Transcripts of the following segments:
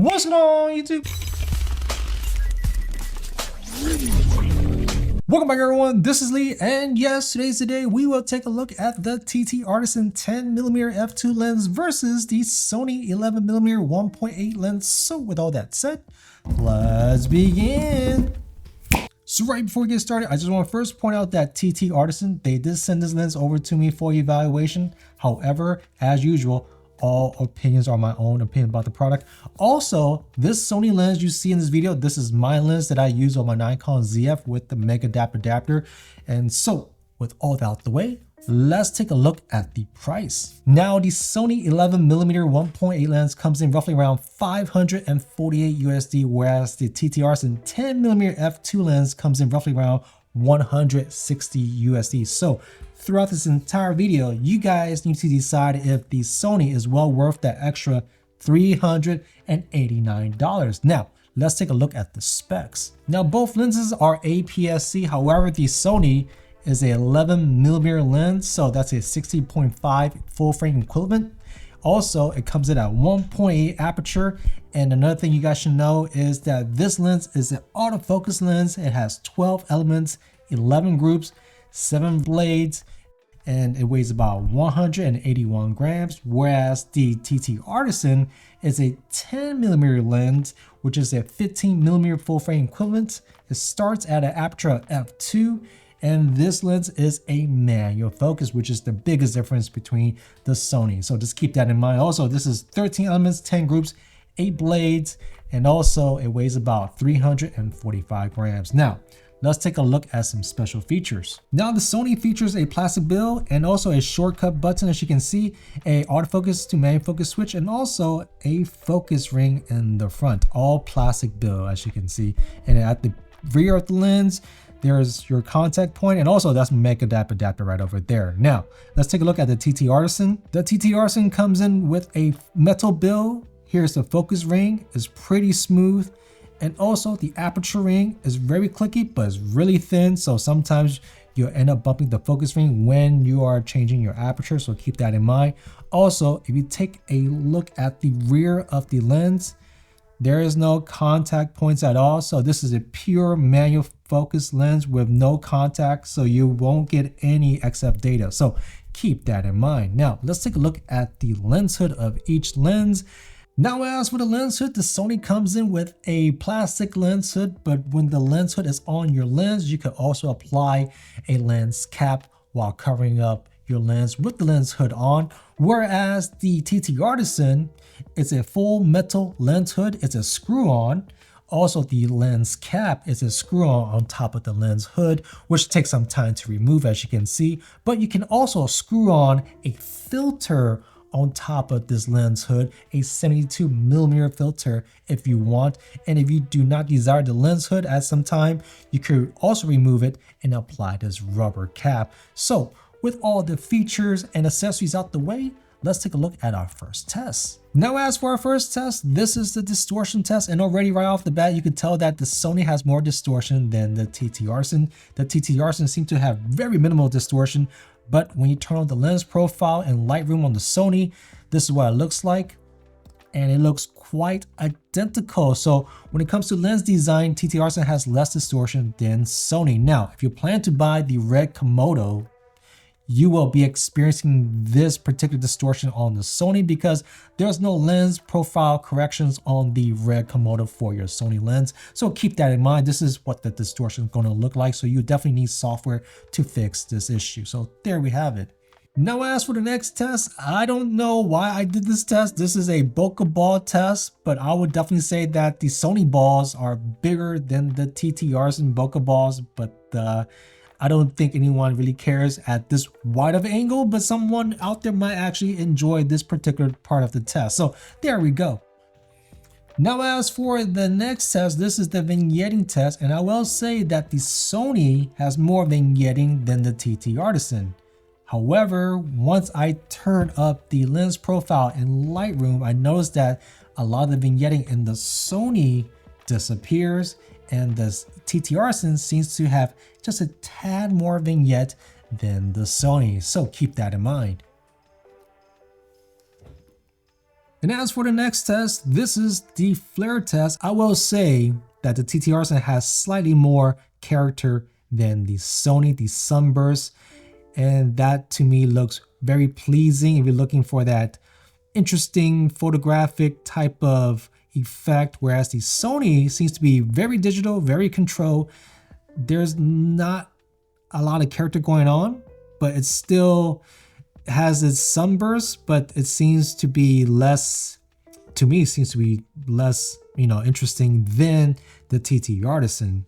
What's going on, YouTube? Welcome back, everyone. This is Lee, and yes, today's the day we will take a look at the TTARTISAN 10mm f2 lens versus the SONY 11mm 1.8 lens. So with all that said, let's begin. So right before we get started, I just want to first point out that TTARTISAN, they did send this lens over to me for evaluation. However, as usual, all opinions are my own opinion about the product. Also, this Sony lens you see in this video, this is my lens that I use on my Nikon ZF with the mega adapter. And so with all that out the way, let's take a look at the price. Now, the Sony 11mm 1.8 lens comes in roughly around 548 USD, whereas the TTARTISAN 10mm f2 lens comes in roughly around 160 USD. So throughout this entire video, you guys need to decide if the Sony is well worth that extra $389. Now, let's take a look at the specs. Now, both lenses are APS-C. However, the Sony is a 11mm lens, so that's a 60.5 full frame equivalent. Also, it comes in at 1.8 aperture. And another thing you guys should know is that this lens is an autofocus lens. It has 12 elements, 11 groups, 7 blades, and it weighs about 181 grams, whereas the TTARTISAN is a 10mm lens, which is a 15mm full frame equivalent. It starts at an aperture of f2, and this lens is a manual focus, which is the biggest difference between the Sony. So just keep that in mind. Also, this is 13 elements, 10 groups, 8 blades, and also it weighs about 345 grams. Now, let's take a look at some special features. Now, the Sony features a plastic bill and also a shortcut button, as you can see, a autofocus to manual focus switch, and also a focus ring in the front, all plastic bill, as you can see. And at the rear of the lens, there's your contact point, and also that's mega adapter right over there. Now, let's take a look at the TTARTISAN. The TTARTISAN comes in with a metal bill. Here's the focus ring, it's pretty smooth. And also the aperture ring is very clicky, but it's really thin. So sometimes you'll end up bumping the focus ring when you are changing your aperture. So keep that in mind. Also, if you take a look at the rear of the lens, there is no contact points at all. So this is a pure manual focus lens with no contact. So you won't get any XF data. So keep that in mind. Now let's take a look at the lens hood of each lens. Now, as for the lens hood, the Sony comes in with a plastic lens hood, but when the lens hood is on your lens, you can also apply a lens cap while covering up your lens with the lens hood on. Whereas the TTARTISAN, it's a full metal lens hood, it's a screw-on. Also, the lens cap is a screw-on top of the lens hood, which takes some time to remove, as you can see. But you can also screw on a filter on top of this lens hood, a 72mm filter if you want. And if you do not desire the lens hood at some time, you could also remove it and apply this rubber cap. So with all the features and accessories out the way, let's take a look at our first test. Now, as for our first test, this is the distortion test, and already right off the bat, you can tell that the Sony has more distortion than the TTARTISAN. The TTARTISAN seems to have very minimal distortion, but when you turn on the lens profile and Lightroom on the Sony, this is what it looks like, and it looks quite identical. So when it comes to lens design, TTARTISAN has less distortion than Sony. Now, if you plan to buy the red Komodo, you will be experiencing this particular distortion on the Sony because there's no lens profile corrections on the red Komodo for your Sony lens. So keep that in mind. This is what the distortion is going to look like. So you definitely need software to fix this issue. So there we have it. Now, as for the next test, I don't know why I did this test. This is a bokeh ball test, but I would definitely say that the Sony balls are bigger than the TTARTISAN bokeh balls, but I don't think anyone really cares at this wide of an angle, but someone out there might actually enjoy this particular part of the test. So there we go. Now, as for the next test, this is the vignetting test, and I will say that the Sony has more vignetting than the TTARTISAN. However, once I turn up the lens profile in Lightroom, I noticed that a lot of the vignetting in the Sony disappears, and the TTARTISAN seems to have just a tad more vignette than the Sony. So keep that in mind. And as for the next test, this is the flare test. I will say that the TTARTISAN has slightly more character than the Sony, the sunburst, and that to me looks very pleasing if you're looking for that interesting photographic type of effect, whereas the Sony seems to be very digital, very controlled. There's not a lot of character going on, but it still has its sunburst, but it seems to be less, to me, it seems to be less, interesting than the TTARTISAN.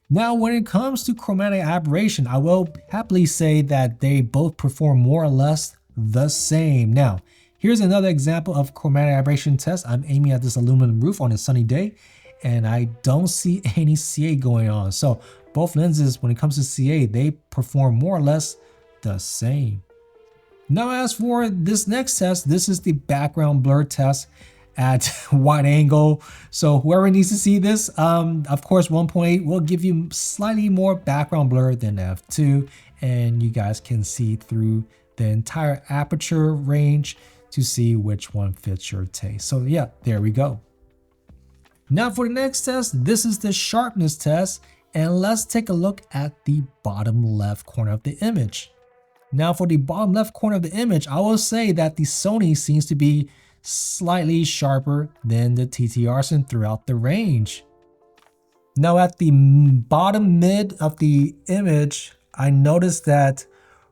Now, when it comes to chromatic aberration, I will happily say that they both perform more or less the same. Now, here's another example of chromatic aberration test. I'm aiming at this aluminum roof on a sunny day, and I don't see any CA going on. So both lenses, when it comes to CA, they perform more or less the same. Now, as for this next test, this is the background blur test at wide angle. So whoever needs to see this, of course, 1.8 will give you slightly more background blur than f2, and you guys can see through the entire aperture range to see which one fits your taste. So yeah, there we go. Now for the next test, this is the sharpness test, and let's take a look at the bottom left corner of the image. Now for the bottom left corner of the image, I will say that the Sony seems to be slightly sharper than the TTARTISAN throughout the range. Now at the bottom mid of the image, I noticed that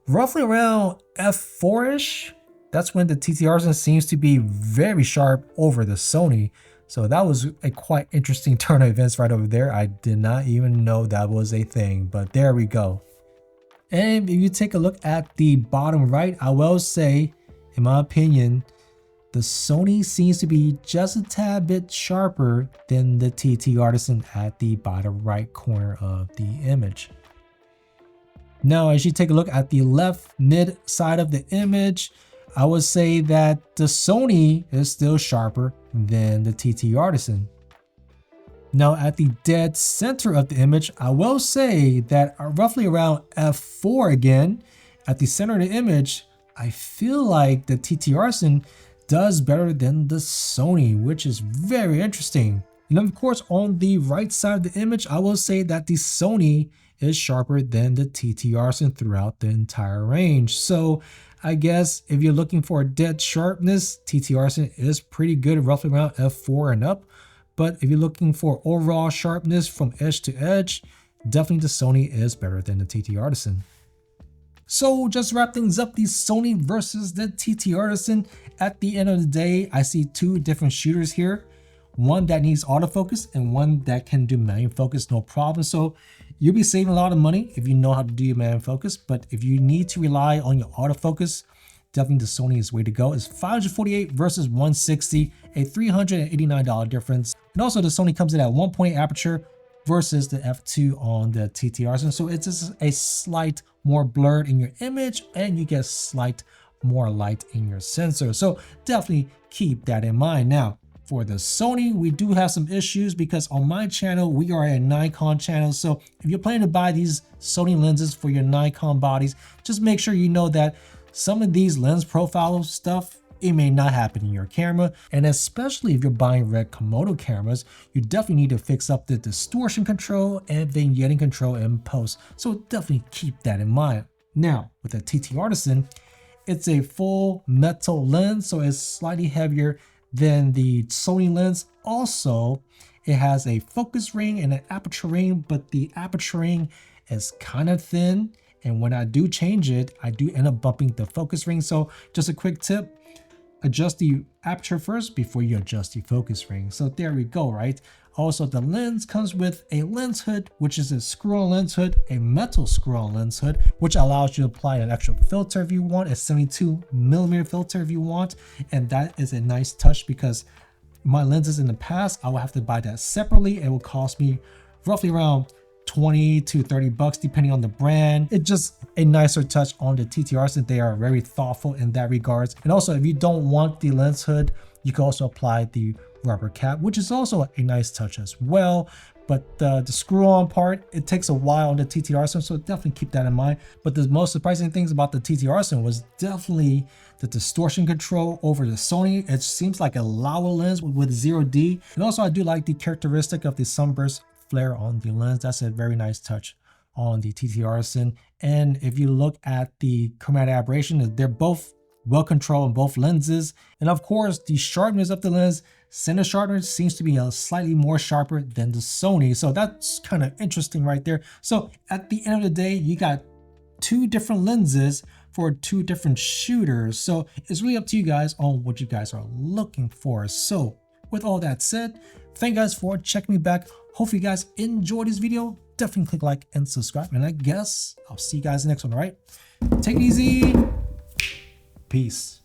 roughly around f4ish, that's when the TTARTISAN seems to be very sharp over the Sony. So that was a quite interesting turn of events right over there. I did not even know that was a thing, but there we go. And if you take a look at the bottom right, I will say, in my opinion, the Sony seems to be just a tad bit sharper than the TTARTISAN at the bottom right corner of the image. Now, as you take a look at the left mid side of the image, I would say that the Sony is still sharper than the TTARTISAN. Now at the dead center of the image, I will say that roughly around f4 again, at the center of the image, I feel like the TTARTISAN does better than the Sony, which is very interesting. And of course, on the right side of the image, I will say that the Sony is sharper than the TTARTISAN throughout the entire range. So I guess if you're looking for dead sharpness, TTARTISAN is pretty good, roughly around f4 and up. But if you're looking for overall sharpness from edge to edge, definitely the Sony is better than the TTARTISAN. So just to wrap things up, the Sony versus the TTARTISAN. At the end of the day, I see two different shooters here. One that needs autofocus and one that can do manual focus, no problem. So you'll be saving a lot of money if you know how to do your manual focus. But if you need to rely on your autofocus, definitely the Sony is the way to go. It's $548 versus $160, a $389 difference. And also the Sony comes in at 1.8 aperture versus the f2 on the TTARTISAN. So it's just a slight more blurred in your image and you get slight more light in your sensor. So definitely keep that in mind. Now, for the Sony, we do have some issues because on my channel, we are a Nikon channel. So if you're planning to buy these Sony lenses for your Nikon bodies, just make sure you know that some of these lens profile stuff, it may not happen in your camera. And especially if you're buying red Komodo cameras, you definitely need to fix up the distortion control and vignetting control in post. So definitely keep that in mind. Now, with the TTARTISAN, it's a full metal lens, so it's slightly heavier than the Sony lens. Also, it has a focus ring and an aperture ring, but the aperture ring is kind of thin. And when I do change it, I do end up bumping the focus ring. So just a quick tip, adjust the aperture first before you adjust the focus ring. So there we go, right? Also, the lens comes with a lens hood, which is a screw-on lens hood, a metal screw-on lens hood, which allows you to apply an extra filter if you want, a 72mm filter if you want. And that is a nice touch because my lenses in the past, I would have to buy that separately. It will cost me roughly around 20 to 30 bucks depending on the brand. It's just a nicer touch on the TTARTISAN. They are very thoughtful in that regards. And also, if you don't want the lens hood You can also apply the rubber cap, which is also a nice touch as well. But the screw-on part, it takes a while on the TTARTISAN, so definitely keep that in mind. But the most surprising things about the TTARTISAN was definitely the distortion control over the Sony. It seems like a Laowa lens with 0D. And also I do like the characteristic of the sunburst flare on the lens. That's a very nice touch on the TTARTISAN. And if you look at the chromatic aberration, they're both well controlled in both lenses. And of course, the sharpness of the lens, center sharpness seems to be a slightly more sharper than the Sony. So that's kind of interesting right there. So at the end of the day, you got two different lenses for two different shooters. So it's really up to you guys on what you guys are looking for. So with all that said, thank you guys for checking me back. Hopefully you guys enjoyed this video. Definitely click like and subscribe. And I guess I'll see you guys in the next one, all right? Take it easy. Peace.